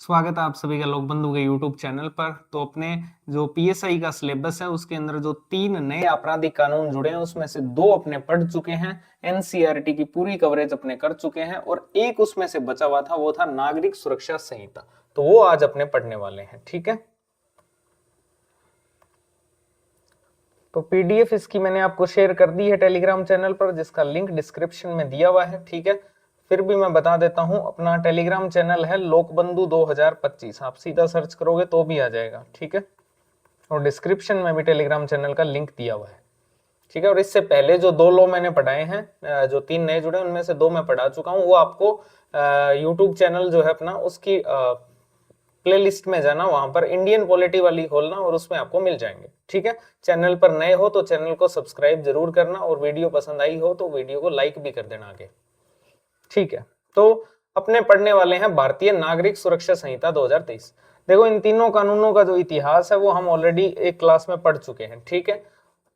स्वागत है आप सभी का लोक बंधु के यूट्यूब चैनल पर। तो अपने जो पीएसआई का सिलेबस है उसके अंदर जो 3 नए आपराधिक कानून जुड़े हैं उसमें से 2 अपने पढ़ चुके हैं। एनसीईआरटी की पूरी कवरेज अपने कर चुके हैं और एक उसमें से बचा हुआ था, वो था नागरिक सुरक्षा संहिता। तो वो आज अपने पढ़ने वाले हैं। ठीक है, तो पीडीएफ इसकी मैंने आपको शेयर कर दी है टेलीग्राम चैनल पर, जिसका लिंक डिस्क्रिप्शन में दिया हुआ है। ठीक है, फिर भी मैं बता देता हूं, अपना टेलीग्राम चैनल है लोकबंधु 2025। आप सीधा सर्च करोगे तो भी आ जाएगा। ठीक है, और डिस्क्रिप्शन में भी टेलीग्राम चैनल का लिंक दिया हुआ है। ठीक है, और इससे पहले जो 2 लॉ मैंने पढ़ाए हैं, जो 3 नए जुड़े उनमें से 2 मैं पढ़ा चुका हूं। वो आपको यूट्यूब चैनल जो है अपना, उसकी प्लेलिस्ट में जाना, वहां पर इंडियन पॉलिटी वाली खोलना और उसमें आपको मिल जाएंगे। ठीक है, चैनल पर नए हो तो चैनल को सब्सक्राइब जरूर करना, और वीडियो पसंद आई हो तो वीडियो को लाइक भी कर देना आगे। ठीक है, तो अपने पढ़ने वाले हैं भारतीय नागरिक सुरक्षा संहिता 2023। देखो, इन तीनों कानूनों का जो इतिहास है वो हम ऑलरेडी एक क्लास में पढ़ चुके हैं। ठीक है,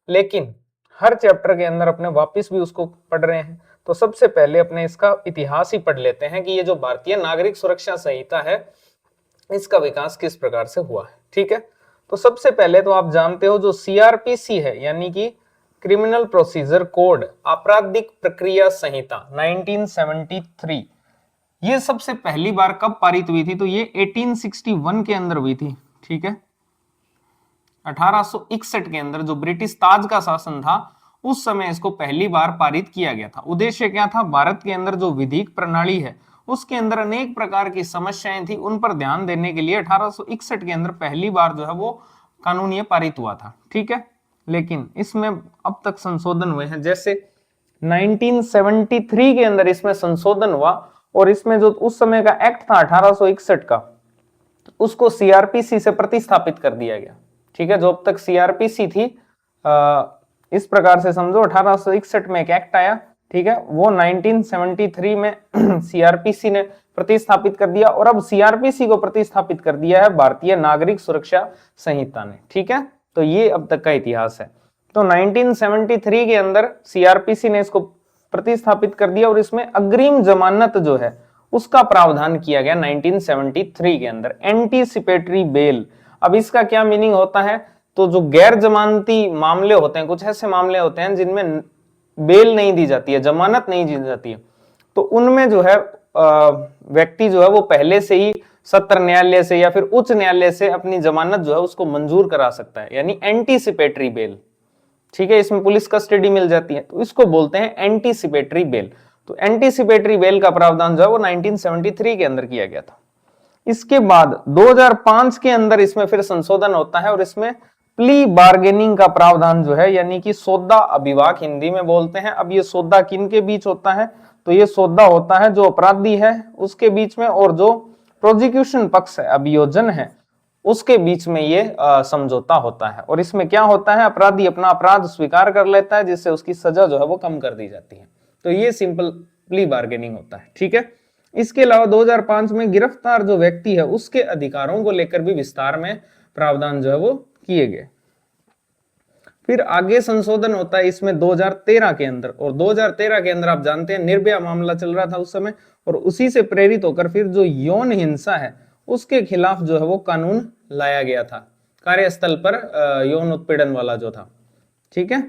लेकिन हर चैप्टर के अंदर अपने वापस भी उसको पढ़ रहे हैं। तो सबसे पहले अपने इसका इतिहास ही पढ़ लेते हैं कि ये जो भारतीय नागरिक सुरक्षा संहिता है इसका विकास किस प्रकार से हुआ है। ठीक है, तो सबसे पहले तो आप जानते हो जो सीआरपीसी है, यानी कि क्रिमिनल प्रोसीजर कोड, आपराधिक प्रक्रिया संहिता 1973, ये सबसे पहली बार कब पारित हुई थी? तो ये 1861 के अंदर हुई थी। ठीक है, 1861 के अंदर जो ब्रिटिश ताज का शासन था उस समय इसको पहली बार पारित किया गया था। उद्देश्य क्या था? भारत के अंदर जो विधिक प्रणाली है उसके अंदर अनेक प्रकार की समस्याएं थी, उन पर ध्यान देने के लिए 1861 के अंदर पहली बार जो है वो कानून ये पारित हुआ था। ठीक है, लेकिन इसमें अब तक संशोधन हुए हैं। जैसे 1973 के अंदर इसमें संशोधन हुआ, और इसमें जो उस समय का एक्ट था 1861 का, उसको सीआरपीसी से प्रतिस्थापित कर दिया गया। ठीक है, जो अब तक सीआरपीसी थी, इस प्रकार से समझो 1861 में एक एक्ट आया। ठीक है, वो 1973 में सीआरपीसी ने प्रतिस्थापित कर दिया, और अब सीआरपीसी को प्रतिस्थापित कर दिया है भारतीय नागरिक सुरक्षा संहिता ने। ठीक है, तो ये अब तक का इतिहास है। तो 1973 के अंदर सीआरपीसी ने इसको प्रतिस्थापित कर दिया, और इसमें अग्रिम जमानत जो है उसका प्रावधान किया गया 1973 के अंदर, एंटीसिपेटरी बेल। अब इसका क्या मीनिंग होता है? तो जो गैर जमानती मामले होते हैं, कुछ ऐसे मामले होते हैं जिनमें बेल नहीं दी जाती है, जमानत नहीं दी जाती है, तो उनमें जो है व्यक्ति जो है वो पहले से ही सत्र न्यायालय से या फिर उच्च न्यायालय से अपनी जमानत जो है उसको मंजूर करा सकता है, यानी एंटीसिपेटरी बेल। ठीक है, इसमें पुलिस कस्टडी मिल जाती है, तो इसको बोलते हैं एंटीसिपेटरी बेल। तो एंटीसिपेटरी बेल का प्रावधान जो है वो 1973 के अंदर किया गया था। इसके बाद 2005 के अंदर इसमें फिर संशोधन होता है, और इसमें प्ली बार्गेनिंग का प्रावधान जो है, यानी कि सौदा अभिवाक हिंदी में बोलते हैं। अब ये सौदा किन के बीच होता है? तो ये सौदा होता है जो अपराधी है उसके बीच में, और जो प्रोसिक्यूशन पक्ष है, अभियोजन है, उसके बीच में ये समझौता होता है। और इसमें क्या होता है? अपराधी अपना अपराध स्वीकार कर लेता है, जिससे उसकी सजा जो है वो कम कर दी जाती है। तो ये सिंपल प्ली बार्गेनिंग होता है। ठीक है, इसके अलावा 2005 में गिरफ्तार जो व्यक्ति है उसके अधिकारों को लेकर भी विस्तार में प्रावधान जो है वो किए गए। फिर आगे संशोधन होता है इसमें 2013 के अंदर, और 2013 के अंदर आप जानते हैं निर्भया मामला चल रहा था उस समय, और उसी से प्रेरित होकर फिर जो यौन हिंसा है उसके खिलाफ जो है वो कानून लाया गया था, कार्यस्थल पर यौन उत्पीड़न वाला जो था। ठीक है,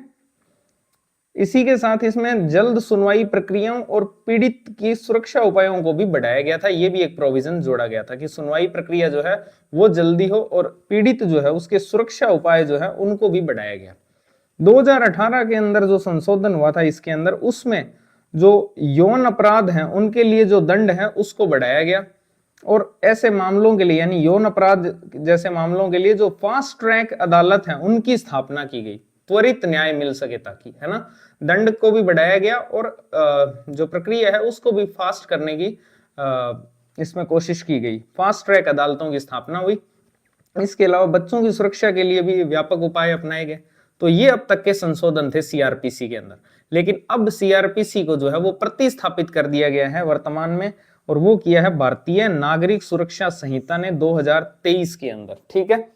इसी के साथ इसमें जल्द सुनवाई प्रक्रियाओं और पीड़ित की सुरक्षा उपायों को भी बढ़ाया गया था। यह भी एक प्रोविजन जोड़ा गया था कि सुनवाई प्रक्रिया जो है वो जल्दी हो, और पीड़ित जो है उसके सुरक्षा उपाय जो है उनको भी बढ़ाया गया। 2018 के अंदर जो संशोधन हुआ था इसके अंदर, उसमें जो यौन अपराध हैं उनके लिए जो दंड है उसको बढ़ाया गया, और ऐसे मामलों के लिए, यानी यौन अपराध जैसे मामलों के लिए जो फास्ट ट्रैक अदालत है उनकी स्थापना की गई, त्वरित न्याय मिल सके ताकि, है ना, दंड को भी बढ़ाया गया, और जो प्रक्रिया है उसको भी फास्ट करने की इसमें कोशिश की गई। फास्ट ट्रैक अदालतों की स्थापना हुई। इसके अलावा बच्चों की सुरक्षा के लिए भी व्यापक उपाय अपनाए गए। तो ये अब तक के संशोधन थे सीआरपीसी के अंदर, लेकिन अब सीआरपीसी को जो है वो प्रतिस्थापित कर दिया गया है वर्तमान में, और वो किया है भारतीय नागरिक सुरक्षा संहिता ने 2023 के अंदर। ठीक है,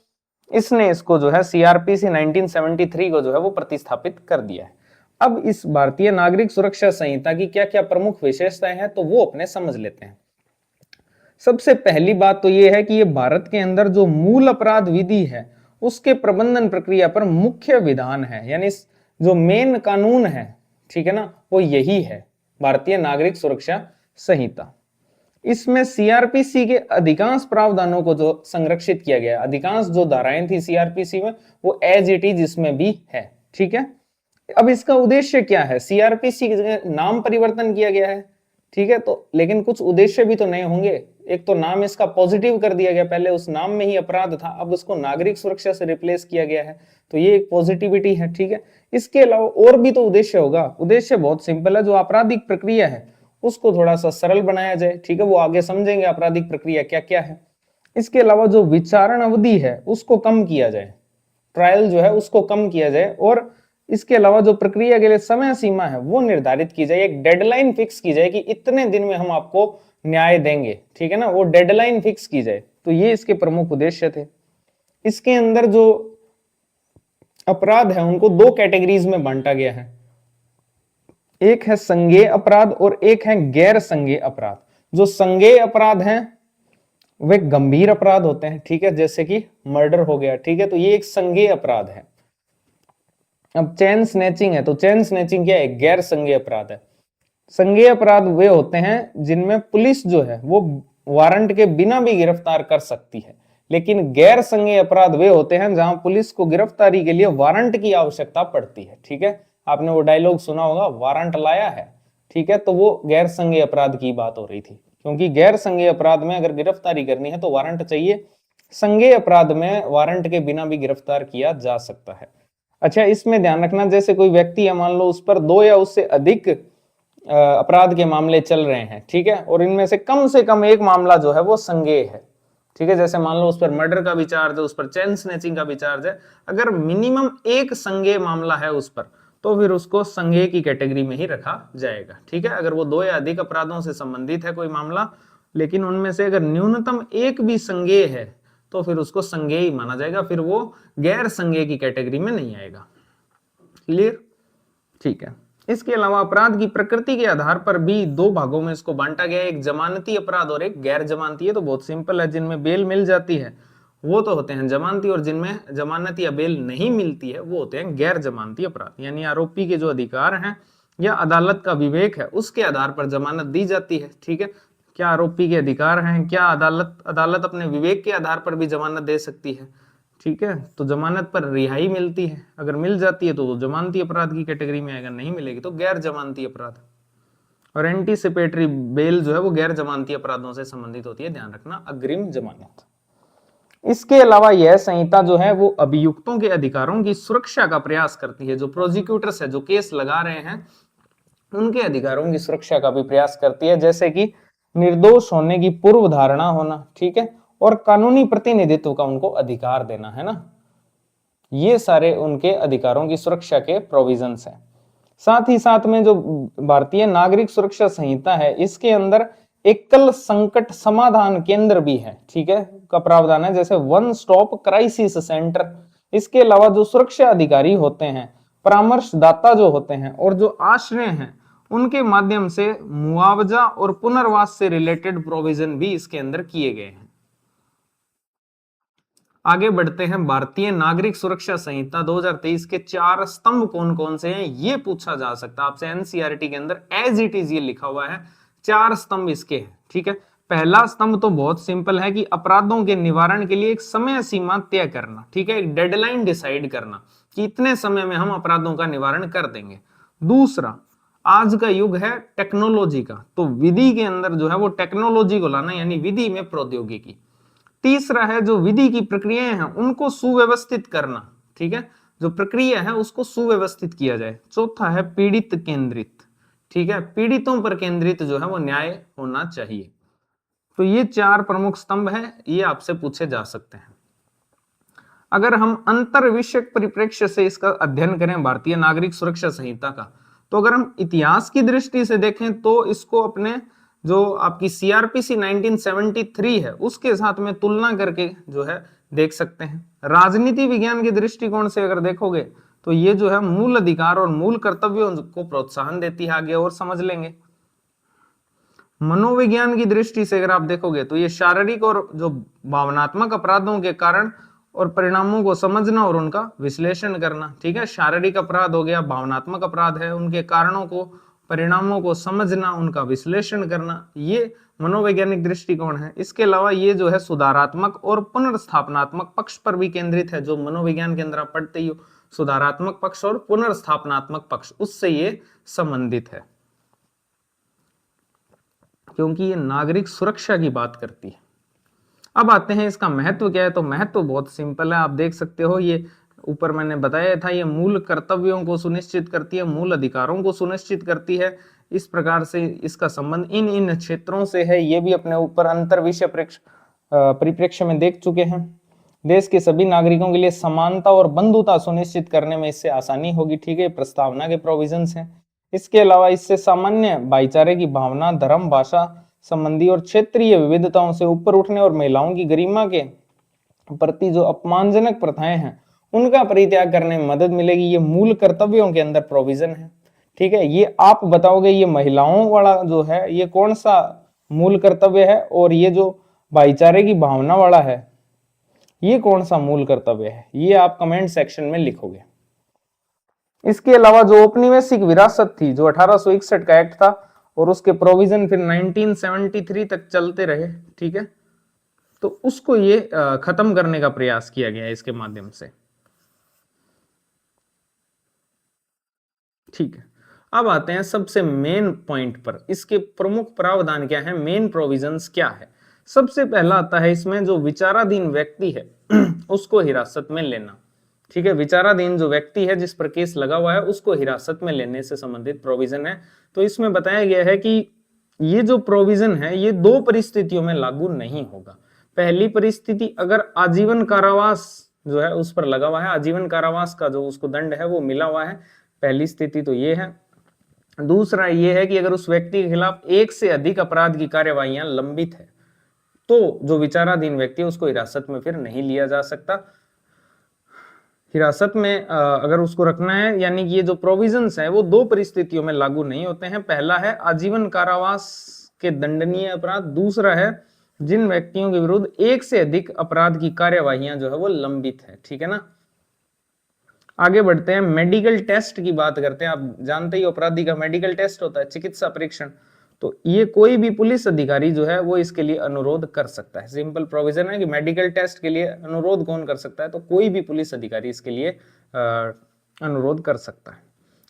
इसने इसको जो है सीआरपीसी 1973 को जो है वो प्रतिस्थापित कर दिया है। अब इस भारतीय नागरिक सुरक्षा संहिता की क्या क्या प्रमुख विशेषताएं हैं तो वो अपने समझ लेते हैं। सबसे पहली बात तो ये है कि ये भारत के अंदर जो मूल अपराध विधि है उसके प्रबंधन प्रक्रिया पर मुख्य विधान है, यानी जो मेन कानून है, ठीक है ना, वो यही है भारतीय नागरिक सुरक्षा संहिता। इसमें सीआरपीसी के अधिकांश प्रावधानों को जो संरक्षित किया गया, अधिकांश जो धाराएं थी सीआरपीसी में वो एज इट इज इसमें भी है, ठीक है। अब इसका उद्देश्य क्या है, सीआरपीसी नाम परिवर्तन किया गया है, ठीक है, तो लेकिन कुछ उद्देश्य भी तो नए होंगे। एक तो नाम इसका पॉजिटिव कर दिया गया, पहले उस नाम में ही अपराध था, अब उसको नागरिक सुरक्षा से रिप्लेस किया गया है, तो ये एक पॉजिटिविटी है, ठीक है। इसके अलावा और भी तो उद्देश्य होगा। उद्देश्य बहुत सिंपल है, जो आपराधिक प्रक्रिया है उसको थोड़ा सा सरल बनाया जाए, ठीक है, वो आगे समझेंगे आपराधिक प्रक्रिया क्या क्या है। इसके अलावा जो विचारण अवधि है उसको कम किया जाए, ट्रायल जो है उसको कम किया जाए, और इसके अलावा जो प्रक्रिया के लिए समय सीमा है वो निर्धारित की जाए, एक डेडलाइन फिक्स की जाए कि इतने दिन में हम आपको न्याय देंगे, ठीक है ना, वो डेडलाइन फिक्स की जाए। तो ये इसके प्रमुख उद्देश्य थे। इसके अंदर जो अपराध है उनको दो कैटेगरीज में बांटा गया है, एक है संज्ञेय अपराध और एक है गैर संज्ञेय अपराध। जो संज्ञेय अपराध हैं वे गंभीर अपराध होते हैं, ठीक है, जैसे कि मर्डर हो गया, ठीक है, तो ये एक संज्ञेय अपराध है। अब चेन स्नैचिंग है, तो चेन स्नैचिंग क्या है, गैर संज्ञेय अपराध है। संज्ञेय अपराध वे होते हैं जिनमें पुलिस जो है वो वारंट के बिना भी गिरफ्तार कर सकती है, लेकिन गैर संज्ञेय अपराध वे होते हैं जहां पुलिस को गिरफ्तारी के लिए वारंट की आवश्यकता पड़ती है, ठीक है। आपने वो डायलॉग सुना होगा, वारंट लाया है, ठीक है, तो वो गैर संज्ञेय अपराध की बात हो रही थी, क्योंकि गैर संज्ञेय अपराध में अगर गिरफ्तारी करनी है तो वारंट चाहिए, संज्ञेय अपराध में वारंट के बिना भी गिरफ्तार किया जा सकता है। अच्छा, इसमें ध्यान रखना, जैसे कोई व्यक्ति है, मान लो उस पर 2 या उससे अधिक अपराध के मामले चल रहे हैं, ठीक है, और इनमें से कम एक मामला जो है वो संज्ञेय है, ठीक है, जैसे मान लो उस पर मर्डर का भी चार्ज है, उस पर चेन स्नैचिंग का भी चार्ज है, अगर मिनिमम एक संज्ञेय मामला है उस पर, तो फिर उसको संज्ञेय की कैटेगरी में ही रखा जाएगा, ठीक है। अगर वो 2 या अधिक अपराधों से संबंधित है कोई मामला, लेकिन उनमें से अगर न्यूनतम एक भी संज्ञेय है तो फिर उसको संज्ञेय ही माना जाएगा, फिर वो गैर संज्ञेय की कैटेगरी में नहीं आएगा। क्लियर, ठीक है। इसके अलावा अपराध की प्रकृति के आधार पर भी 2 भागों में इसको बांटा गया है, एक जमानती अपराध और एक गैर जमानती है। तो बहुत सिंपल है, जिनमें बेल मिल जाती है वो तो होते हैं जमानती, और जिनमें जमानत या बेल नहीं मिलती है वो होते हैं गैर जमानती अपराध। यानी आरोपी के जो अधिकार हैं या अदालत का विवेक है उसके आधार पर जमानत दी जाती है, ठीक है। क्या आरोपी के अधिकार हैं, क्या अदालत अपने विवेक के आधार पर भी जमानत दे सकती है, ठीक है। तो जमानत पर रिहाई मिलती है, अगर मिल जाती है तो जमानती अपराध की कैटेगरी में आएगा, नहीं मिलेगी तो गैर जमानती अपराध। और एंटीसिपेटरी बेल जो है वो गैर जमानती अपराधों से संबंधित होती है, ध्यान रखना, अग्रिम जमानत। इसके अलावा यह संहिता जो है वो अभियुक्तों के अधिकारों की सुरक्षा का प्रयास करती है। जो प्रोसिक्यूटर्स है, जो केस लगा रहे हैं, उनके अधिकारों की सुरक्षा का भी प्रयास करती है, जैसे कि निर्दोष होने की पूर्व धारणा होना, ठीक है, और कानूनी प्रतिनिधित्व का उनको अधिकार देना, है ना, ये सारे उनके अधिकारों की सुरक्षा के प्रोविजंस हैं। साथ ही साथ में जो भारतीय नागरिक सुरक्षा संहिता है इसके अंदर एकल संकट समाधान केंद्र भी है, ठीक है, का प्रावधान है, जैसे वन स्टॉप क्राइसिस सेंटर। इसके अलावा जो सुरक्षा अधिकारी होते हैं, परामर्शदाता जो होते हैं, और जो आश्रय हैं, उनके माध्यम से मुआवजा और पुनर्वास से रिलेटेड प्रोविजन भी इसके अंदर किए गए हैं। आगे बढ़ते हैं। भारतीय नागरिक सुरक्षा संहिता 2023 के 4 स्तंभ कौन कौन से हैं, ये पूछा जा सकता है आपसे एनसीईआरटी के अंदर, एज इट इज ये लिखा हुआ है, 4 स्तंभ इसके हैं, ठीक है। पहला स्तंभ तो बहुत सिंपल है कि अपराधों के निवारण के लिए एक समय सीमा तय करना, ठीक है, एक डेडलाइन डिसाइड करना कि इतने समय में हम अपराधों का निवारण कर देंगे। दूसरा, आज का युग है टेक्नोलॉजी का, तो विधि के अंदर जो है वो टेक्नोलॉजी को लाना, यानी विधि में प्रौद्योगिकी। तीसरा है जो विधि की प्रक्रियाएं हैं उनको सुव्यवस्थित करना, ठीक है, जो प्रक्रिया है उसको सुव्यवस्थित किया जाए। चौथा है पीड़ित केंद्रित, ठीक है, पीड़ितों पर केंद्रित जो है वो न्याय होना चाहिए। तो ये 4 प्रमुख स्तंभ है, ये आपसे पूछे जा सकते हैं। अगर हम अंतर विषयक परिप्रेक्ष्य से इसका अध्ययन करें भारतीय नागरिक सुरक्षा संहिता का, तो अगर हम इतिहास की दृष्टि से देखें तो इसको अपने जो आपकी सीआरपीसी 1973 है उसके साथ में तुलना करके जो है देख सकते हैं। राजनीति विज्ञान के दृष्टिकोण से अगर देखोगे तो ये जो है मूल अधिकार और मूल कर्तव्यों को प्रोत्साहन देती है, आगे और समझ लेंगे। मनोविज्ञान की दृष्टि से अगर आप देखोगे तो ये शारीरिक और जो भावनात्मक अपराधों के कारण और परिणामों को समझना और उनका विश्लेषण करना। ठीक है, शारीरिक अपराध हो गया, भावनात्मक अपराध है, उनके कारणों को, परिणामों को समझना, उनका विश्लेषण करना, ये मनोवैज्ञानिक दृष्टिकोण है। इसके अलावा ये जो है सुधारात्मक और पुनर्स्थापनात्मक पक्ष पर भी केंद्रित है। जो मनोविज्ञान के अंदर आप पढ़ते ही हो, सुधारात्मक पक्ष और पुनर्स्थापनात्मक पक्ष, उससे ये संबंधित है, क्योंकि ये नागरिक सुरक्षा की बात करती है। अब आते हैं इसका महत्व क्या है। तो महत्व बहुत सिंपल है, आप देख सकते हो, ये ऊपर मैंने बताया था, ये मूल कर्तव्यों को सुनिश्चित करती है, मूल अधिकारों को सुनिश्चित करती है। इस प्रकार से इसका संबंध इन इन क्षेत्रों से है। ये भी अपने ऊपर अंतर विषय परिप्रेक्ष्य में देख चुके हैं। देश के सभी नागरिकों के लिए समानता और बंधुता सुनिश्चित करने में इससे आसानी होगी। ठीक है, प्रस्तावना के प्रोविजंस हैं। इसके अलावा इससे सामान्य भाईचारे की भावना, धर्म, भाषा संबंधी और क्षेत्रीय विविधताओं से ऊपर उठने और महिलाओं की गरिमा के प्रति जो अपमानजनक प्रथाएं हैं उनका परित्याग करने में मदद मिलेगी। ये मूल कर्तव्यों के अंदर प्रोविजन है। ठीक है, ये आप बताओगे ये महिलाओं वाला जो है ये कौन सा मूल कर्तव्य है, और ये जो भाईचारे की भावना वाला है ये कौन सा मूल कर्तव्य है, ये आप कमेंट सेक्शन में लिखोगे। इसके अलावा जो औपनिवेशिक विरासत थी, जो 1861 का एक्ट था और उसके प्रोविजन फिर 1973 तक चलते रहे, ठीक है, तो उसको ये खत्म करने का प्रयास किया गया है इसके माध्यम से। ठीक है, अब आते हैं सबसे मेन पॉइंट पर, इसके प्रमुख प्रावधान क्या है, मेन प्रोविजंस क्या है। सबसे पहला आता है इसमें जो विचाराधीन व्यक्ति है उसको हिरासत में लेना। ठीक है, विचाराधीन जो व्यक्ति है जिस पर केस लगा हुआ है उसको हिरासत में लेने से संबंधित प्रोविजन है। तो इसमें बताया गया है कि ये जो प्रोविजन है ये दो परिस्थितियों में लागू नहीं होगा। पहली परिस्थिति, अगर आजीवन कारावास जो है उस पर लगा हुआ है, आजीवन कारावास का जो उसको दंड है वो मिला हुआ है, पहली स्थिति तो ये है। दूसरा ये है कि अगर उस व्यक्ति के खिलाफ एक से अधिक अपराध की कार्यवाहियां लंबित है तो जो विचाराधीन व्यक्ति है उसको हिरासत में फिर नहीं लिया जा सकता। हिरासत में अगर उसको रखना है, यानी कि ये जो प्रोविजंस है वो दो परिस्थितियों में लागू नहीं होते हैं। पहला है आजीवन कारावास के दंडनीय अपराध, दूसरा है जिन व्यक्तियों के विरुद्ध एक से अधिक अपराध की कार्यवाहियां जो है वो लंबित है। ठीक है ना, आगे बढ़ते हैं, मेडिकल टेस्ट की बात करते हैं। आप जानते ही अपराधी का मेडिकल टेस्ट होता है, चिकित्सा परीक्षण। तो ये कोई भी पुलिस अधिकारी जो है वो इसके लिए अनुरोध कर सकता है। सिंपल प्रोविजन है कि मेडिकल टेस्ट के लिए अनुरोध कौन कर सकता है, तो कोई भी पुलिस अधिकारी इसके लिए अनुरोध कर सकता है।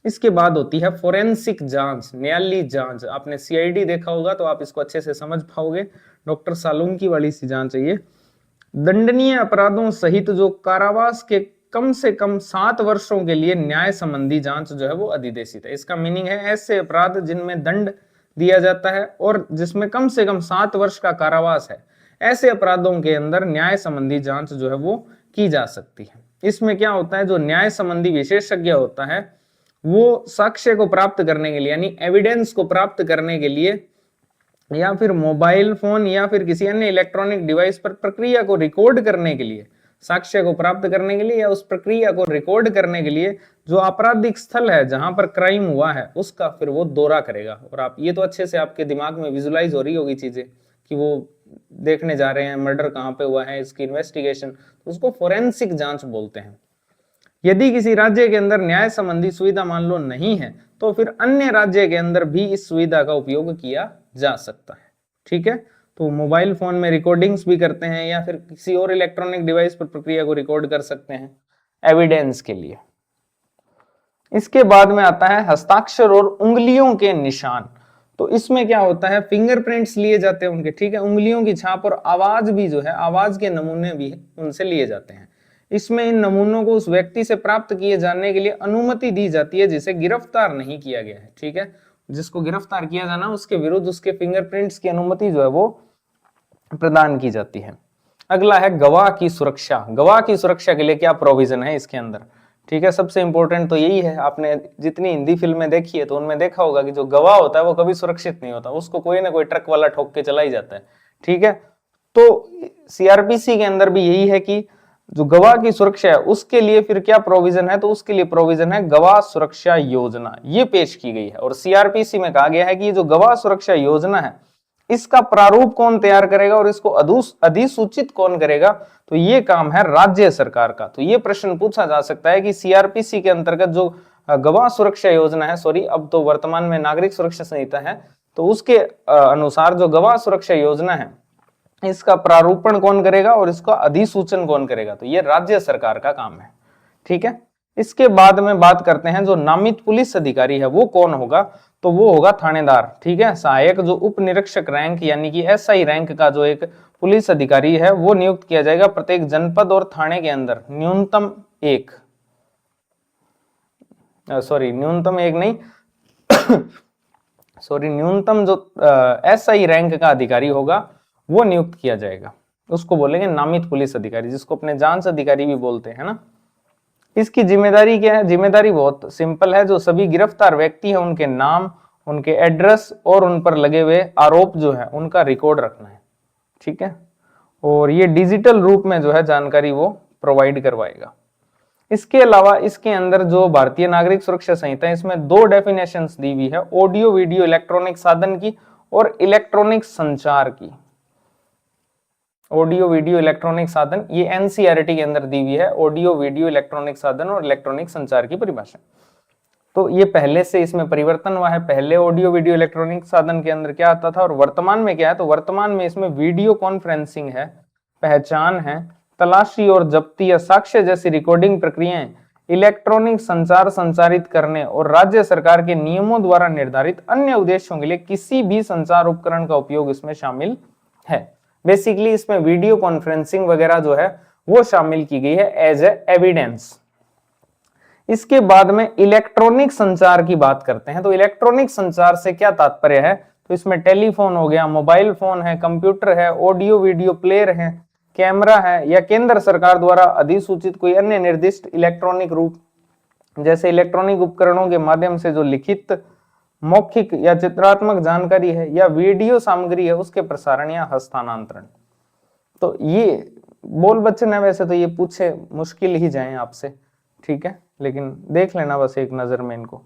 इसके बाद होती है फोरेंसिक जांच, न्यायालयी जांच। आपने सीआईडी देखा होगा तो आप इसको अच्छे से समझ पाओगे, डॉक्टर सालुंकी वाली सी जांच है ये। दंडनीय अपराधों सहित जो कारावास के कम से कम 7 वर्षों के लिए न्याय संबंधी जांच जो है वो अधिदेशित है। इसका मीनिंग है ऐसे अपराध जिनमें दंड दिया जाता है और जिसमें कम से कम 7 वर्ष का कारावास है, ऐसे अपराधों के अंदर न्याय संबंधी जांच जो है वो की जा सकती है। इसमें क्या होता है, जो न्याय संबंधी विशेषज्ञ होता है वो साक्ष्य को प्राप्त करने के लिए, यानी एविडेंस को प्राप्त करने के लिए, या फिर मोबाइल फोन या फिर किसी अन्य इलेक्ट्रॉनिक डिवाइस पर प्रक्रिया को रिकॉर्ड करने के लिए, साक्ष्य को प्राप्त करने के लिए या उस प्रक्रिया को रिकॉर्ड करने के लिए जो आपराधिक स्थल है जहां पर क्राइम हुआ है उसका फिर वो दौरा करेगा। और आप ये तो अच्छे से आपके दिमाग में विजुलाइज हो रही होगी चीजें कि वो देखने जा रहे हैं मर्डर कहां पे हुआ है, इसकी इन्वेस्टिगेशन, उसको फोरेंसिक जांच बोलते हैं। यदि किसी राज्य के अंदर न्याय संबंधी सुविधा मान लो नहीं है तो फिर अन्य राज्य के अंदर भी इस सुविधा का उपयोग किया जा सकता है। ठीक है, तो मोबाइल फोन में रिकॉर्डिंग्स भी करते हैं या फिर किसी और इलेक्ट्रॉनिक डिवाइस पर प्रक्रिया को रिकॉर्ड कर सकते हैं एविडेंस के लिए। इसके बाद में आता है हस्ताक्षर और उंगलियों के निशान। तो इसमें क्या होता है, फिंगरप्रिंट्स लिए जाते हैं उनके, ठीक है, उंगलियों की छाप और आवाज भी जो है, आवाज के नमूने भी उनसे लिए जाते हैं। इसमें इन नमूनों को उस व्यक्ति से प्राप्त किए जाने के लिए अनुमति दी जाती है जिसे गिरफ्तार नहीं किया गया है। ठीक है, जिसको गिरफ्तार किया जाना उसके विरुद्ध उसके फिंगरप्रिंट्स की अनुमति जो है वो प्रदान की जाती है। अगला है गवाह की सुरक्षा। गवाह की सुरक्षा के लिए क्या प्रोविजन है इसके अंदर, ठीक है, सबसे इंपॉर्टेंट तो यही है। आपने जितनी हिंदी फिल्में देखी है तो उनमें देखा होगा कि जो गवाह होता है वो कभी सुरक्षित नहीं होता, उसको कोई ना कोई ट्रक वाला ठोक के चला ही जाता है। ठीक है, तो सीआरपीसी के अंदर भी यही है कि जो गवाह की सुरक्षा है उसके लिए फिर क्या प्रोविजन है, तो उसके लिए प्रोविजन है गवाह सुरक्षा योजना, ये पेश की गई है। और सीआरपीसी में कहा गया है कि जो गवाह सुरक्षा योजना है इसका प्रारूप कौन तैयार करेगा और इसको अधिसूचित कौन करेगा? तो ये काम है राज्य सरकार का। तो ये प्रश्न पूछा जा सकता है कि सीआरपीसी के अंतर्गत जो गवाह सुरक्षा योजना है, सॉरी अब तो वर्तमान में नागरिक सुरक्षा संहिता है, तो उसके अनुसार जो गवाह सुरक्षा योजना है इसका प्रारूपण कौन करेगा और इसका अधिसूचन कौन करेगा? तो ये राज्य सरकार का काम है। ठीक है, इसके बाद में बात करते हैं जो नामित पुलिस अधिकारी है वो कौन होगा? तो वो होगा थानेदार। ठीक है, सहायक जो उप निरीक्षक रैंक यानी कि एसआई रैंक का जो एक पुलिस अधिकारी है वो नियुक्त किया जाएगा प्रत्येक जनपद और थाने के अंदर न्यूनतम एक नहीं सॉरी न्यूनतम जो एसआई रैंक का अधिकारी होगा वो नियुक्त किया जाएगा, उसको बोलेंगे नामित पुलिस अधिकारी, जिसको अपने जांच अधिकारी भी बोलते हैं ना। इसकी जिम्मेदारी क्या है? जिम्मेदारी बहुत सिंपल है, जो सभी गिरफ्तार व्यक्ति हैं उनके नाम, उनके एड्रेस और उन पर लगे हुए आरोप जो है उनका रिकॉर्ड रखना है। ठीक है, और ये डिजिटल रूप में जो है जानकारी वो प्रोवाइड करवाएगा। इसके अलावा इसके अंदर जो भारतीय नागरिक सुरक्षा संहिता है इसमें दो डेफिनेशंस दी हुई है, ऑडियो वीडियो इलेक्ट्रॉनिक साधन की और इलेक्ट्रॉनिक संचार की। ऑडियो वीडियो इलेक्ट्रॉनिक साधन ये एनसीईआरटी के अंदर दी हुई है, ऑडियो वीडियो इलेक्ट्रॉनिक साधन और इलेक्ट्रॉनिक संचार की परिभाषा। तो ये पहले से इसमें परिवर्तन हुआ है, पहले ऑडियो वीडियो इलेक्ट्रॉनिक साधन के अंदर क्या आता था और वर्तमान में क्या है? तो वर्तमान में इसमें वीडियो कॉन्फ्रेंसिंग है, पहचान है, तलाशी और जब्ती या साक्ष्य जैसी रिकॉर्डिंग प्रक्रियाएं, इलेक्ट्रॉनिक संचार संचारित करने और राज्य सरकार के नियमों द्वारा निर्धारित अन्य उद्देश्यों के लिए किसी भी संचार उपकरण का उपयोग इसमें शामिल है। बेसिकली इसमें वीडियो कॉन्फ्रेंसिंग वगैरह जो है वो शामिल की गई है एज ए एविडेंस। इसके बाद में इलेक्ट्रॉनिक संचार की बात करते हैं। तो इलेक्ट्रॉनिक संचार से क्या तात्पर्य है? तो इसमें टेलीफोन हो गया, मोबाइल फोन है, कंप्यूटर है, ऑडियो वीडियो प्लेयर है, कैमरा है, या केंद्र सरकार द्वारा अधिसूचित कोई अन्य निर्दिष्ट इलेक्ट्रॉनिक रूप जैसे इलेक्ट्रॉनिक उपकरणों के माध्यम से जो लिखित, मौखिक या चित्रात्मक जानकारी है या वीडियो सामग्री है उसके प्रसारण या हस्तांतरण। तो ये बोल बच्चन है, वैसे तो ये पूछे मुश्किल ही जाए आपसे, ठीक है, लेकिन देख लेना बस एक नजर में इनको।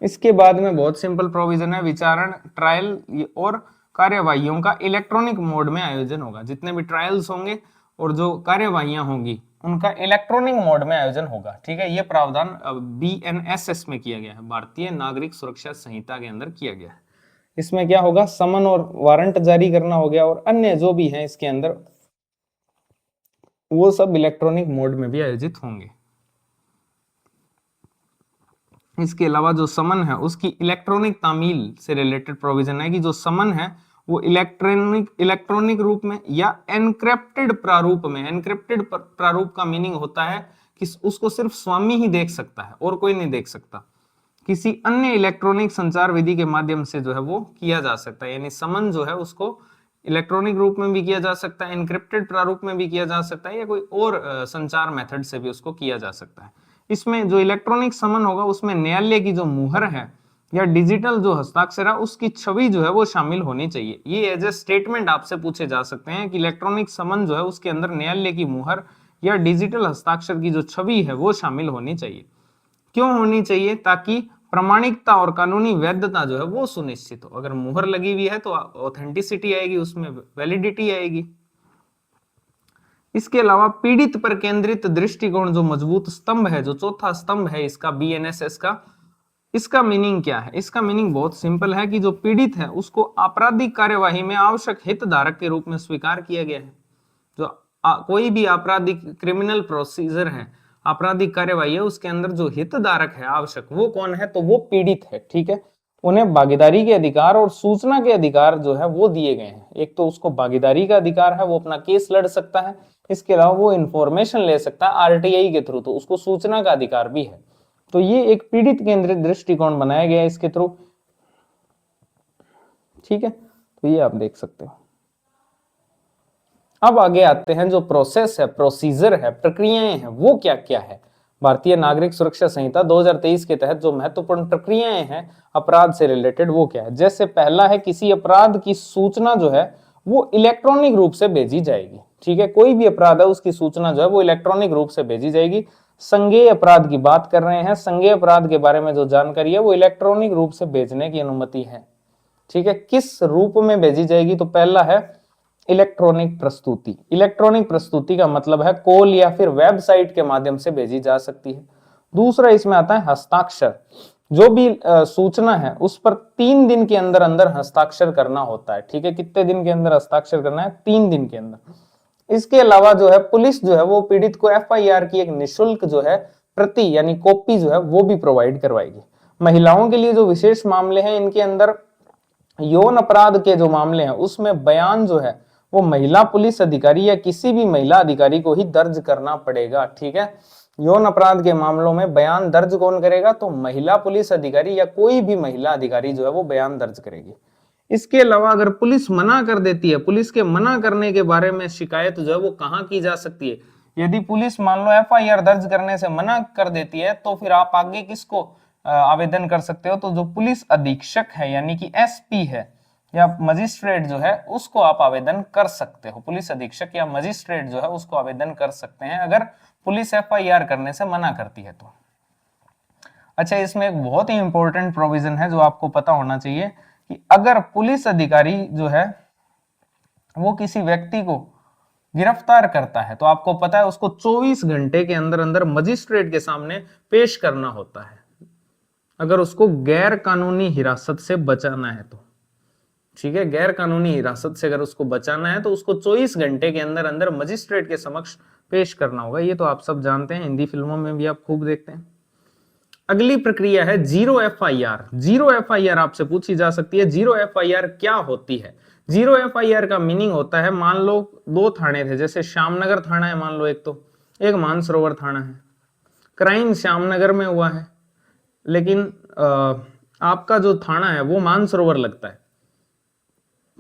इसके बाद में बहुत सिंपल प्रोविजन है, विचारण, ट्रायल और कार्यवाहियों का इलेक्ट्रॉनिक मोड में आयोजन होगा। जितने भी ट्रायल्स होंगे और जो कार्यवाहियां होंगी उनका इलेक्ट्रॉनिक मोड में आयोजन होगा। ठीक है, यह प्रावधान बीएनएसएस में किया गया है, भारतीय नागरिक सुरक्षा संहिता के अंदर किया गया है। इसमें क्या होगा? समन और वारंट जारी करना हो गया और अन्य जो भी है इसके अंदर वो सब इलेक्ट्रॉनिक मोड में भी आयोजित होंगे। इसके अलावा जो समन है उसकी इलेक्ट्रॉनिक तामील से रिलेटेड प्रोविजन है कि जो समन है वो इलेक्ट्रॉनिक रूप में या एनक्रिप्टेड प्रारूप में। एनक्रिप्टेड प्रारूप का मीनिंग होता है कि उसको सिर्फ स्वामी ही देख सकता है और कोई नहीं देख सकता। किसी अन्य इलेक्ट्रॉनिक संचार विधि के माध्यम से जो है वो किया जा सकता है, यानी समन जो है उसको इलेक्ट्रॉनिक रूप में भी किया जा सकता है, एनक्रिप्टेड प्रारूप में भी किया जा सकता है, या कोई और संचार मेथड से भी उसको किया जा सकता है। इसमें जो इलेक्ट्रॉनिक समन होगा उसमें न्यायालय की जो मुहर है या डिजिटल जो हस्ताक्षर है उसकी छवि जो है वो शामिल होनी चाहिए। ये एज ए स्टेटमेंट आपसे पूछे जा सकते हैं कि इलेक्ट्रॉनिक समन जो है उसके अंदर न्यायालय की मुहर या डिजिटल हस्ताक्षर की जो छवि है वो शामिल होनी चाहिए। क्यों होनी चाहिए? ताकि प्रामाणिकता और कानूनी वैधता जो है वो सुनिश्चित हो। अगर मुहर लगी हुई है तो ऑथेंटिसिटी आएगी, उसमें वैलिडिटी आएगी। इसके अलावा पीड़ित पर केंद्रित दृष्टिकोण जो मजबूत स्तंभ है, जो चौथा स्तंभ है इसका बीएनएसएस का, इसका मीनिंग क्या है? इसका मीनिंग बहुत सिंपल है कि जो पीड़ित है उसको आपराधिक कार्यवाही में आवश्यक हितधारक के रूप में स्वीकार किया गया है। जो कोई भी आपराधिक क्रिमिनल प्रोसीजर है, आपराधिक कार्यवाही है, उसके अंदर जो हितधारक है आवश्यक, वो कौन है? तो वो पीड़ित है। ठीक है, उन्हें भागीदारी के अधिकार और सूचना के अधिकार जो है वो दिए गए हैं। एक तो उसको भागीदारी का अधिकार है, वो अपना केस लड़ सकता है, इसके अलावा वो इंफॉर्मेशन ले सकता है आरटीआई के थ्रू, तो उसको सूचना का अधिकार भी है। तो ये एक पीड़ित केंद्रित दृष्टिकोण बनाया गया है इसके थ्रू। ठीक है, तो ये आप देख सकते हो। अब आगे आते हैं, जो प्रोसेस है, प्रोसीजर है, प्रक्रियाएं हैं, वो क्या क्या है। भारतीय नागरिक सुरक्षा संहिता 2023 के तहत जो महत्वपूर्ण प्रक्रियाएं हैं अपराध से रिलेटेड वो क्या है? जैसे पहला है, किसी अपराध की सूचना जो है वो इलेक्ट्रॉनिक रूप से भेजी जाएगी। ठीक है, कोई भी अपराध है उसकी सूचना जो है वो इलेक्ट्रॉनिक रूप से भेजी जाएगी। संज्ञेय अपराध की बात कर रहे हैं, संज्ञेय अपराध के बारे में जो जानकारी है वो इलेक्ट्रॉनिक रूप से भेजने की अनुमति है। ठीक है, किस रूप में भेजी जाएगी? तो पहला है इलेक्ट्रॉनिक प्रस्तुति। इलेक्ट्रॉनिक प्रस्तुति का मतलब है कॉल या फिर वेबसाइट के माध्यम से भेजी जा सकती है। दूसरा इसमें आता है हस्ताक्षर। जो भी सूचना है उस पर 3 दिन के अंदर अंदर हस्ताक्षर करना होता है। ठीक है, कितने दिन के अंदर हस्ताक्षर करना है? 3 दिन के अंदर। इसके अलावा जो है पुलिस जो है वो पीड़ित को एफआईआर की एक निशुल्क जो है प्रति यानी कॉपी जो है वो भी प्रोवाइड करवाएगी। महिलाओं के लिए जो विशेष मामले हैं, इनके अंदर यौन अपराध के जो मामले हैं उसमें बयान जो है वो महिला पुलिस अधिकारी या किसी भी महिला अधिकारी को ही दर्ज करना पड़ेगा। ठीक है, यौन अपराध के मामलों में बयान दर्ज कौन करेगा? तो महिला पुलिस अधिकारी या कोई भी महिला अधिकारी जो है वो बयान दर्ज करेगी। इसके अलावा अगर पुलिस मना कर देती है, पुलिस के मना करने के बारे में शिकायत जो है वो कहाँ की जा सकती है? यदि पुलिस मान लो एफआईआर दर्ज करने से मना कर देती है तो फिर आप आगे किसको आवेदन कर सकते हो? तो जो पुलिस अधीक्षक है यानी कि एसपी है या मजिस्ट्रेट जो है उसको आप आवेदन कर सकते हो। पुलिस अधीक्षक या मजिस्ट्रेट जो है उसको आवेदन कर सकते हैं अगर पुलिस एफआईआर करने से मना करती है तो। अच्छा, इसमें एक बहुत ही इंपॉर्टेंट प्रोविजन है जो आपको पता होना चाहिए कि अगर पुलिस अधिकारी जो है वो किसी व्यक्ति को गिरफ्तार करता है तो आपको पता है उसको 24 घंटे के अंदर अंदर मजिस्ट्रेट के सामने पेश करना होता है, अगर उसको गैर कानूनी हिरासत से बचाना है तो। ठीक है, गैर कानूनी हिरासत से अगर उसको बचाना है तो उसको 24 घंटे के अंदर अंदर मजिस्ट्रेट के समक्ष पेश करना होगा। ये तो आप सब जानते हैं, हिंदी फिल्मों में भी आप खूब देखते हैं। अगली प्रक्रिया है जीरो एफआईआर। जीरो एफआईआर आपसे पूछी जा सकती है। जीरो एफआईआर क्या होती है? जीरो एफआईआर का मीनिंग होता है, मान लो 2 थाने थे, जैसे श्यामनगर थाना है मान लो एक, तो एक मानसरोवर थाना है। क्राइम श्यामनगर में हुआ है लेकिन आपका जो थाना है वो मानसरोवर लगता है,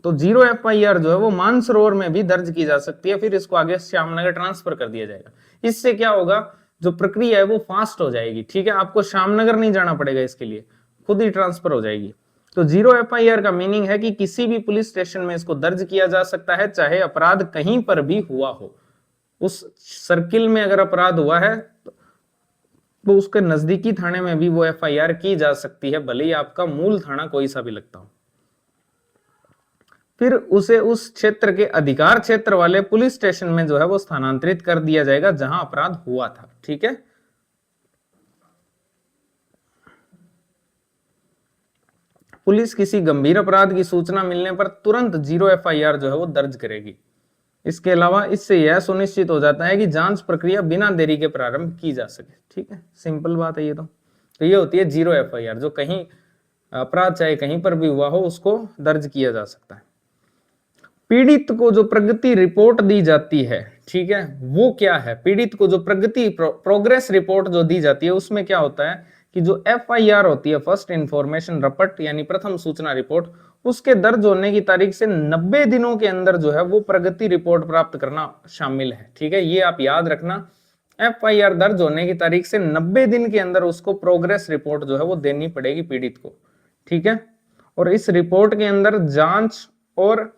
तो जीरो एफआईआर जो है वो मानसरोवर में भी दर्ज की जा सकती है, फिर इसको आगे श्यामनगर ट्रांसफर कर दिया जाएगा। इससे क्या होगा, जो प्रक्रिया है वो फास्ट हो जाएगी। ठीक है, आपको श्यामनगर नहीं जाना पड़ेगा, इसके लिए खुद ही ट्रांसफर हो जाएगी। तो जीरो एफआईआर का मीनिंग है कि किसी भी पुलिस स्टेशन में इसको दर्ज किया जा सकता है, चाहे अपराध कहीं पर भी हुआ हो। उस सर्किल में अगर अपराध हुआ है तो उसके नजदीकी थाने में भी वो एफआईआर की जा सकती है, भले ही आपका मूल थाना कोई सा भी लगता हो। फिर उसे उस क्षेत्र के अधिकार क्षेत्र वाले पुलिस स्टेशन में जो है वो स्थानांतरित कर दिया जाएगा जहां अपराध हुआ था। ठीक है, पुलिस किसी गंभीर अपराध की सूचना मिलने पर तुरंत जीरो एफआईआर जो है वो दर्ज करेगी। इसके अलावा इससे यह सुनिश्चित हो जाता है कि जांच प्रक्रिया बिना देरी के प्रारंभ की जा सके। ठीक है, सिंपल बात है ये तो ये होती है जीरो एफआईआर, जो कहीं अपराध चाहे कहीं पर भी हुआ हो उसको दर्ज किया जा सकता है। पीड़ित को जो प्रगति रिपोर्ट दी जाती है, ठीक है, वो क्या है? पीड़ित को जो प्रगति प्रोग्रेस रिपोर्ट जो दी जाती है उसमें क्या होता है कि जो एफआईआर होती है, फर्स्ट इंफॉर्मेशन रिपोर्ट यानी प्रथम सूचना रिपोर्ट, उसके दर्ज होने की तारीख से 90 दिनों के अंदर जो है वो प्रगति रिपोर्ट प्राप्त करना शामिल है। ठीक है, ये आप याद रखना, एफआईआर दर्ज होने की तारीख से 90 दिन के अंदर उसको प्रोग्रेस रिपोर्ट जो है वो देनी पड़ेगी पीड़ित को। ठीक है, और इस रिपोर्ट के अंदर जांच और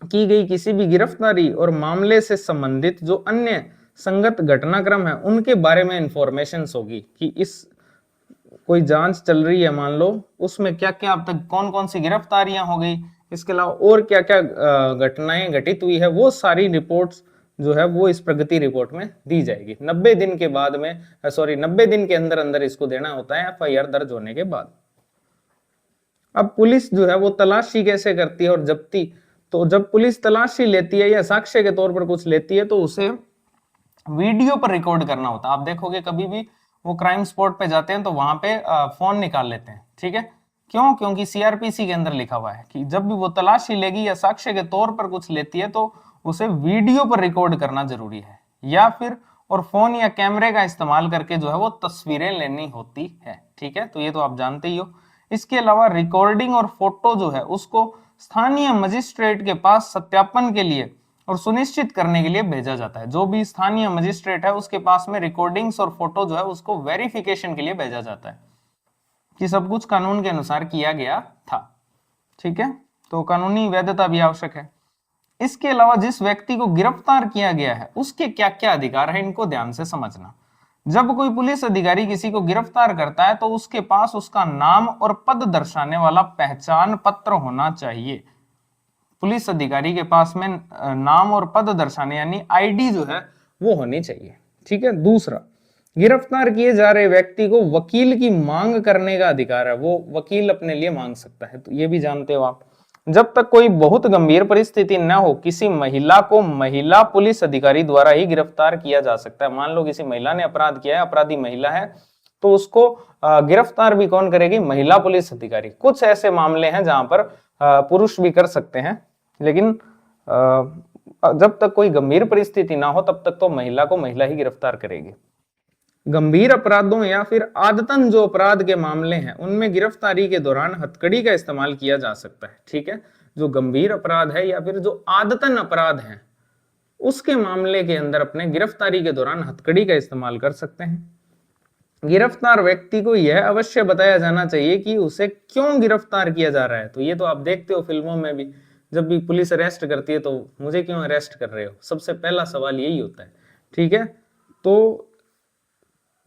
की गई किसी भी गिरफ्तारी और मामले से संबंधित जो अन्य संगत घटनाक्रम है उनके बारे में इंफॉर्मेशन होगी कि इस कोई जांच चल रही है मान लो, उसमें क्या क्या अब तक कौन कौन सी गिरफ्तारियां हो गई, इसके अलावा और क्या क्या घटनाएं घटित हुई है, वो सारी रिपोर्ट्स जो है वो इस प्रगति रिपोर्ट में दी जाएगी। 90 दिन के बाद में 90 दिन के अंदर अंदर इसको देना होता है एफआईआर दर्ज होने के बाद। अब पुलिस जो है वो तलाशी कैसे करती है और जब्ती? तो जब पुलिस तलाशी लेती है या साक्ष्य के तौर पर कुछ लेती है तो उसे वीडियो पर रिकॉर्ड करना होता है। आप देखोगे कभी भी वो क्राइम स्पॉट पे जाते हैं तो वहां पे फोन निकाल लेते हैं। ठीक है, क्यों? क्योंकि सीआरपीसी के अंदर लिखा हुआ है कि जब भी वो तलाशी लेगी या साक्ष्य के तौर पर कुछ लेती है तो उसे वीडियो पर रिकॉर्ड करना जरूरी है, या फिर और फोन या कैमरे का इस्तेमाल करके जो है वो तस्वीरें लेनी होती है। ठीक है, तो ये तो आप जानते ही हो। इसके अलावा रिकॉर्डिंग और फोटो जो है उसको स्थानीय मजिस्ट्रेट के पास सत्यापन के लिए और सुनिश्चित करने के लिए भेजा जाता है। जो भी स्थानीय मजिस्ट्रेट है उसके पास में रिकॉर्डिंग्स और फोटो जो है उसको वेरिफिकेशन के लिए भेजा जाता है कि सब कुछ कानून के अनुसार किया गया था। ठीक है, तो कानूनी वैधता भी आवश्यक है। इसके अलावा जिस व्यक्ति को गिरफ्तार किया गया है उसके क्या क्या अधिकार है, इनको ध्यान से समझना। जब कोई पुलिस अधिकारी किसी को गिरफ्तार करता है तो उसके पास उसका नाम और पद दर्शाने वाला पहचान पत्र होना चाहिए। पुलिस अधिकारी के पास में नाम और पद दर्शाने यानी आईडी जो है वो होनी चाहिए। ठीक है। दूसरा, गिरफ्तार किए जा रहे व्यक्ति को वकील की मांग करने का अधिकार है, वो वकील अपने लिए मांग सकता है, तो ये भी जानते हो आप। जब तक कोई बहुत गंभीर परिस्थिति न हो, किसी महिला को महिला पुलिस अधिकारी द्वारा ही गिरफ्तार किया जा सकता है। मान लो किसी महिला ने अपराध किया है, अपराधी महिला है, तो उसको गिरफ्तार भी कौन करेगी? महिला पुलिस अधिकारी। कुछ ऐसे मामले हैं जहां पर पुरुष भी कर सकते हैं, लेकिन जब तक कोई गंभीर परिस्थिति ना हो तब तक तो महिला को महिला ही गिरफ्तार करेगी। गंभीर अपराधों या फिर आदतन जो अपराध के मामले हैं उनमें गिरफ्तारी के दौरान हथकड़ी का इस्तेमाल किया जा सकता है। ठीक है। जो गंभीर अपराध है या फिर जो आदतन अपराध है उसके मामले के अंदर अपने गिरफ्तारी के दौरान हथकड़ी का इस्तेमाल कर सकते हैं। गिरफ्तार व्यक्ति को यह अवश्य बताया जाना चाहिए कि उसे क्यों गिरफ्तार किया जा रहा है। तो ये तो आप देखते हो फिल्मों में भी, जब भी पुलिस अरेस्ट करती है तो मुझे क्यों अरेस्ट कर रहे हो, सबसे पहला सवाल यही होता है। ठीक है। तो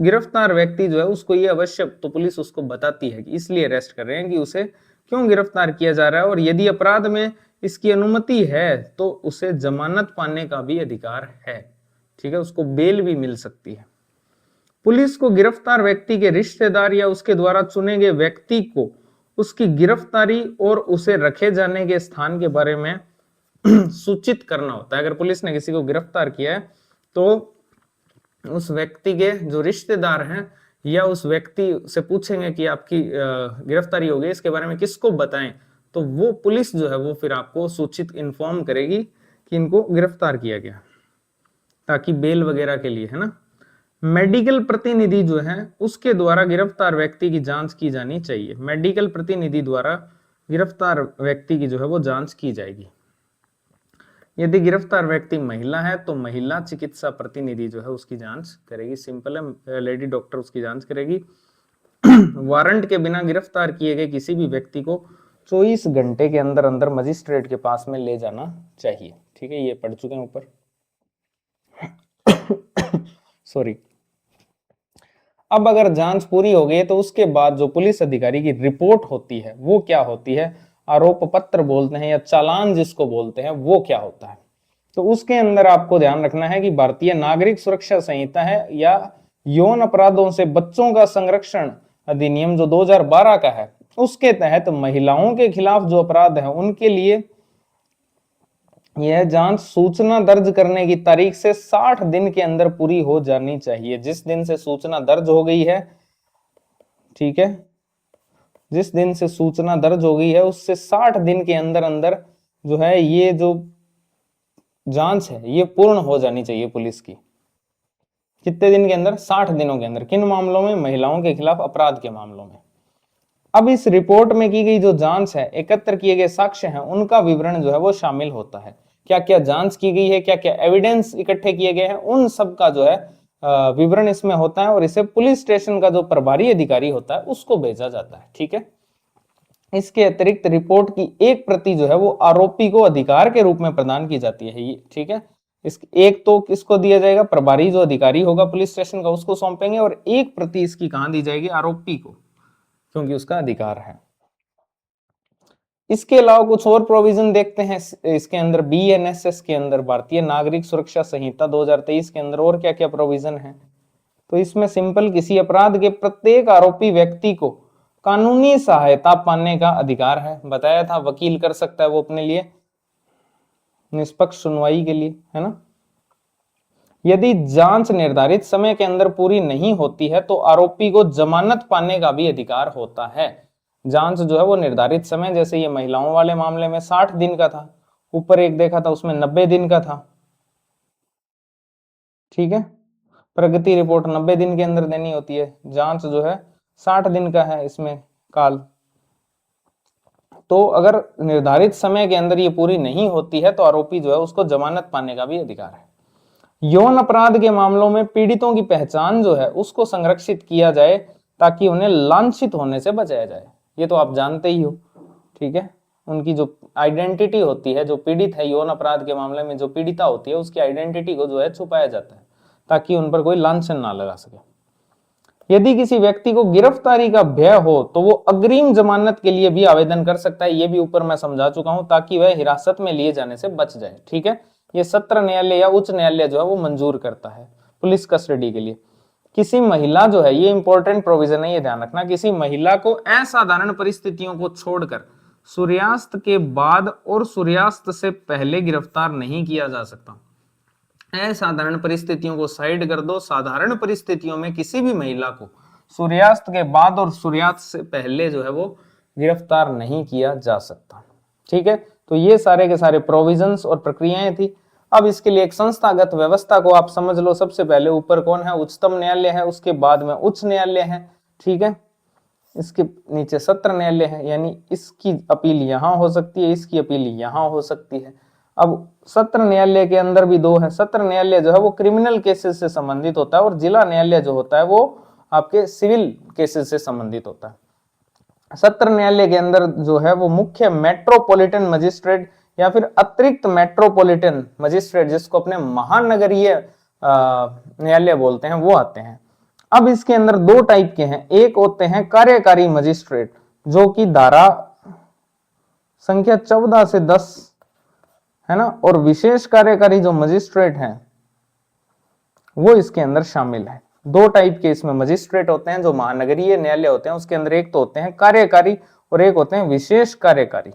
गिरफ्तार व्यक्ति जो है उसको ये अवश्य तो पुलिस उसको बताती है कि इसलिए अरेस्ट कर रहे हैं कि उसे क्यों गिरफ्तार किया जा रहा है, और यदि अपराध में इसकी अनुमति है तो उसे जमानत पाने का भी अधिकार है। ठीक है। उसको बेल भी मिल सकती है। पुलिस को गिरफ्तार व्यक्ति के रिश्तेदार या उसके द्वारा चुने गए व्यक्ति को उसकी गिरफ्तारी और उसे रखे जाने के स्थान के बारे में सूचित करना होता है। अगर पुलिस ने किसी को गिरफ्तार किया है तो उस व्यक्ति के जो रिश्तेदार हैं या उस व्यक्ति से पूछेंगे कि आपकी गिरफ्तारी हो गई, इसके बारे में किसको बताएं, तो वो पुलिस जो है वो फिर आपको सूचित इन्फॉर्म करेगी कि इनको गिरफ्तार किया गया, ताकि बेल वगैरह के लिए, है ना। मेडिकल प्रतिनिधि जो है उसके द्वारा गिरफ्तार व्यक्ति की जांच की जानी चाहिए। मेडिकल प्रतिनिधि द्वारा गिरफ्तार व्यक्ति की जो है वो जांच की जाएगी। यदि गिरफ्तार व्यक्ति महिला है तो महिला चिकित्सा प्रतिनिधि जो है उसकी जांच करेगी। सिंपल है, लेडी डॉक्टर उसकी जांच करेगी। वारंट के बिना गिरफ्तार किए गए किसी भी व्यक्ति को 24 घंटे के अंदर अंदर मजिस्ट्रेट के पास में ले जाना चाहिए। ठीक है। ये पढ़ चुके हैं ऊपर। सॉरी। अब अगर जांच पूरी हो गई तो उसके बाद जो पुलिस अधिकारी की रिपोर्ट होती है वो क्या होती है? आरोप पत्र बोलते हैं या चालान जिसको बोलते हैं, वो क्या होता है? तो उसके अंदर आपको ध्यान रखना है कि भारतीय नागरिक सुरक्षा संहिता है या यौन अपराधों से बच्चों का संरक्षण अधिनियम जो 2012 का है उसके तहत महिलाओं के खिलाफ जो अपराध है उनके लिए यह जांच सूचना दर्ज करने की तारीख से 60 दिन के अंदर पूरी हो जानी चाहिए। जिस दिन से सूचना दर्ज हो गई है, ठीक है, जिस दिन से सूचना दर्ज हो गई है उससे 60 दिन के अंदर अंदर जो है ये जो जांच है ये पूर्ण हो जानी चाहिए पुलिस की। कितने दिन के अंदर? 60 दिनों के अंदर। किन मामलों में? महिलाओं के खिलाफ अपराध के मामलों में। अब इस रिपोर्ट में की गई जो जांच है, एकत्र किए गए साक्ष्य हैं, उनका विवरण जो है वो शामिल होता है। क्या क्या जांच की गई है, क्या क्या एविडेंस इकट्ठे किए गए हैं, उन सब का जो है विवरण इसमें होता है और इसे पुलिस स्टेशन का जो प्रभारी अधिकारी होता है उसको भेजा जाता है। ठीक है। इसके अतिरिक्त रिपोर्ट की एक प्रति जो है वो आरोपी को अधिकार के रूप में प्रदान की जाती है। ये ठीक है। इस एक तो किसको दिया जाएगा? प्रभारी जो अधिकारी होगा पुलिस स्टेशन का उसको सौंपेंगे, और एक प्रति इसकी कहां दी जाएगी? आरोपी को, क्योंकि उसका अधिकार है। इसके अलावा कुछ और प्रोविजन देखते हैं इसके अंदर। BNSS के अंदर, भारतीय नागरिक सुरक्षा संहिता 2023 के अंदर और क्या क्या प्रोविजन है? तो इसमें सिंपल, किसी अपराध के प्रत्येक आरोपी व्यक्ति को कानूनी सहायता पाने का अधिकार है। बताया था वकील कर सकता है वो अपने लिए निष्पक्ष सुनवाई के लिए, है ना। यदि जांच निर्धारित समय के अंदर पूरी नहीं होती है तो आरोपी को जमानत पाने का भी अधिकार होता है। जांच जो है वो निर्धारित समय, जैसे ये महिलाओं वाले मामले में 60 दिन का था, ऊपर एक देखा था उसमें 90 दिन का था। ठीक है। प्रगति रिपोर्ट 90 दिन के अंदर देनी होती है, जांच जो है 60 दिन का है इसमें काल। तो अगर निर्धारित समय के अंदर ये पूरी नहीं होती है तो आरोपी जो है उसको जमानत पाने का भी अधिकार है। यौन अपराध के मामलों में पीड़ितों की पहचान जो है उसको संरक्षित किया जाए ताकि उन्हें लांछित होने से बचाया जाए। ये तो आप जानते ही हो। ठीक है। उनकी जो आइडेंटिटी होती है, जो पीड़ित है यौन अपराध के मामले में जो पीड़िता होती है उसकी आइडेंटिटी को जो है छुपाया जाता है ताकि उन पर कोई लांछन ना लगा सके। यदि किसी व्यक्ति को गिरफ्तारी का भय हो तो वो अग्रिम जमानत के लिए भी आवेदन कर सकता है। ये भी ऊपर मैं समझा चुका हूं, ताकि वह हिरासत में लिए जाने से बच जाए। ठीक है, ये सत्र न्यायालय या उच्च न्यायालय जो है वो मंजूर करता है पुलिस कस्टडी के लिए। किसी महिला जो है, ये इंपॉर्टेंट प्रोविजन है, ये ध्यान रखना, किसी महिला को असाधारण परिस्थितियों को छोड़कर सूर्यास्त के बाद और सूर्यास्त से पहले गिरफ्तार नहीं किया जा सकता। असाधारण परिस्थितियों को साइड कर दो, साधारण परिस्थितियों में किसी भी महिला को सूर्यास्त के बाद और सूर्यास्त से पहले जो है वो गिरफ्तार नहीं किया जा सकता। ठीक है, तो ये सारे के सारे प्रोविजंस और प्रक्रियाएं थी। अब इसके लिए एक संस्थागत व्यवस्था को आप समझ लो। सबसे पहले ऊपर कौन है, उच्चतम न्यायालय है, उसके बाद में उच्च न्यायालय है। ठीक है, इसके नीचे सत्र न्यायालय है, यानी इसकी अपील यहां हो सकती है, इसकी अपील यहां हो सकती है। अब सत्र न्यायालय के अंदर भी दो है। सत्र न्यायालय जो है वो क्रिमिनल केसेस से संबंधित होता है और जिला न्यायालय जो होता है वो आपके सिविल केसेस से संबंधित होता है। सत्र न्यायालय के अंदर जो है वो मुख्य मेट्रोपॉलिटन मजिस्ट्रेट या फिर अतिरिक्त मेट्रोपॉलिटन मजिस्ट्रेट, जिसको अपने महानगरीय न्यायालय बोलते हैं, वो आते हैं। अब इसके अंदर दो टाइप के हैं। एक होते हैं कार्यकारी मजिस्ट्रेट, जो कि धारा संख्या 14 से 10 है ना, और विशेष कार्यकारी जो मजिस्ट्रेट हैं वो इसके अंदर शामिल है। दो टाइप के इसमें मजिस्ट्रेट होते हैं जो महानगरीय न्यायालय होते हैं, उसके अंदर एक तो होते हैं कार्यकारी और एक होते हैं विशेष कार्यकारी।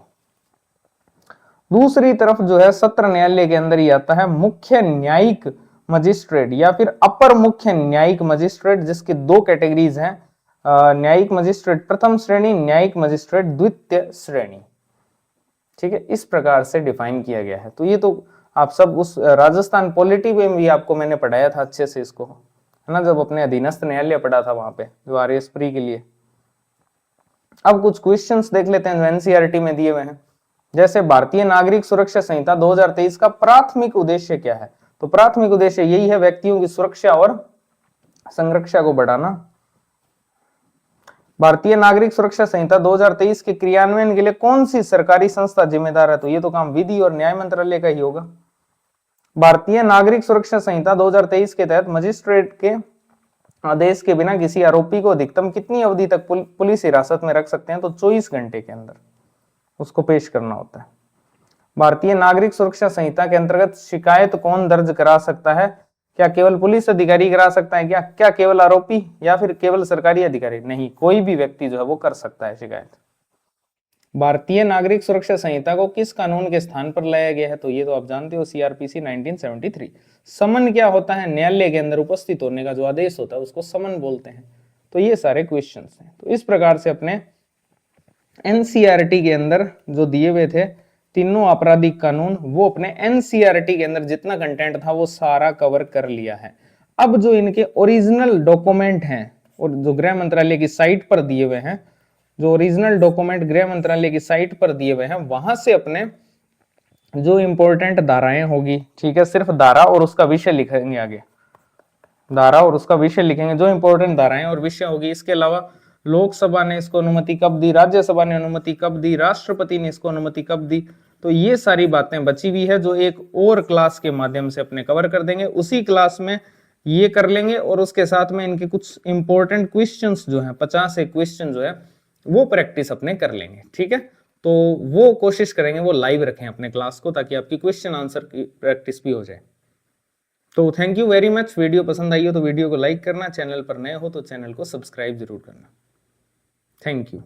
दूसरी तरफ जो है सत्र न्यायालय के अंदर ही आता है मुख्य न्यायिक मजिस्ट्रेट या फिर अपर मुख्य न्यायिक मजिस्ट्रेट, जिसकी दो कैटेगरीज हैं, न्यायिक मजिस्ट्रेट प्रथम श्रेणी, न्यायिक मजिस्ट्रेट द्वितीय श्रेणी। ठीक है, इस प्रकार से डिफाइन किया गया है। तो ये तो आप सब उस राजस्थान पॉलिटी में भी आपको मैंने पढ़ाया था अच्छे से इसको, है ना, जब अपने अधीनस्थ न्यायालय पढ़ा था वहां पे, जो RAS प्री के लिए। अब कुछ क्वेश्चंस देख लेते हैं जो एनसीईआरटी में दिए हुए हैं। जैसे भारतीय नागरिक सुरक्षा संहिता 2023 का प्राथमिक उद्देश्य क्या है? तो प्राथमिक उद्देश्य यही है, व्यक्तियों की सुरक्षा और संरक्षा को बढ़ाना। भारतीय नागरिक सुरक्षा संहिता 2023 के क्रियान्वयन के लिए कौन सी सरकारी संस्था जिम्मेदार है? तो ये तो काम विधि और न्याय मंत्रालय का ही होगा। भारतीय नागरिक सुरक्षा संहिता 2023 के तहत मजिस्ट्रेट के आदेश के बिना किसी आरोपी को अधिकतम कितनी अवधि तक पुलिस हिरासत में रख सकते हैं? तो 24 घंटे के अंदर उसको पेश करना होता है। भारतीय नागरिक सुरक्षा संहिता के अंतर्गत शिकायत कौन दर्ज करा सकता है? क्या केवल पुलिस अधिकारी करा सकता है? क्या केवल आरोपी या फिर केवल सरकारी अधिकारी? नहीं, कोई भी व्यक्ति जो है वो कर सकता है शिकायत। भारतीय नागरिक सुरक्षा संहिता को किस कानून के स्थान पर लाया गया है? तो ये तो आप जानते हो, CRPC 1973। समन क्या होता है? न्यायालय के अंदर उपस्थित होने का जो आदेश होता है उसको समन बोलते हैं। तो ये सारे क्वेश्चंस हैं। तो इस प्रकार से अपने NCERT के अंदर जो दिए हुए थे तीनों आपराधिक कानून, वो अपने NCERT के अंदर जितना कंटेंट था वो सारा कवर कर लिया है। अब जो इनके ओरिजिनल डॉक्यूमेंट हैं और जो गृह मंत्रालय की साइट पर दिए हुए हैं, जो ओरिजिनल डॉक्यूमेंट गृह मंत्रालय की साइट पर दिए हुए हैं, वहां से अपने जो इंपॉर्टेंट धाराएं होगी, ठीक है, सिर्फ धारा और उसका विषय लिखेंगे आगे, धारा और उसका विषय लिखेंगे, जो इंपॉर्टेंट धाराएं और विषय होगी। इसके अलावा लोकसभा ने इसको अनुमति कब दी, राज्यसभा ने अनुमति कब दी, राष्ट्रपति ने इसको अनुमति कब दी, तो ये सारी बातें बची हुई है जो एक और क्लास के माध्यम से अपने कवर कर देंगे। उसी क्लास में ये कर लेंगे और उसके साथ में इनके कुछ इंपॉर्टेंट क्वेश्चंस जो है, 50 एक क्वेश्चन जो है वो प्रैक्टिस अपने कर लेंगे। ठीक है, तो वो कोशिश करेंगे वो लाइव रखें अपने क्लास को, ताकि आपकी क्वेश्चन आंसर की प्रैक्टिस भी हो जाए। तो thank you very much. Video पसंद आई हो तो वीडियो को लाइक करना, चैनल पर नए हो तो चैनल को सब्सक्राइब जरूर करना। Thank you.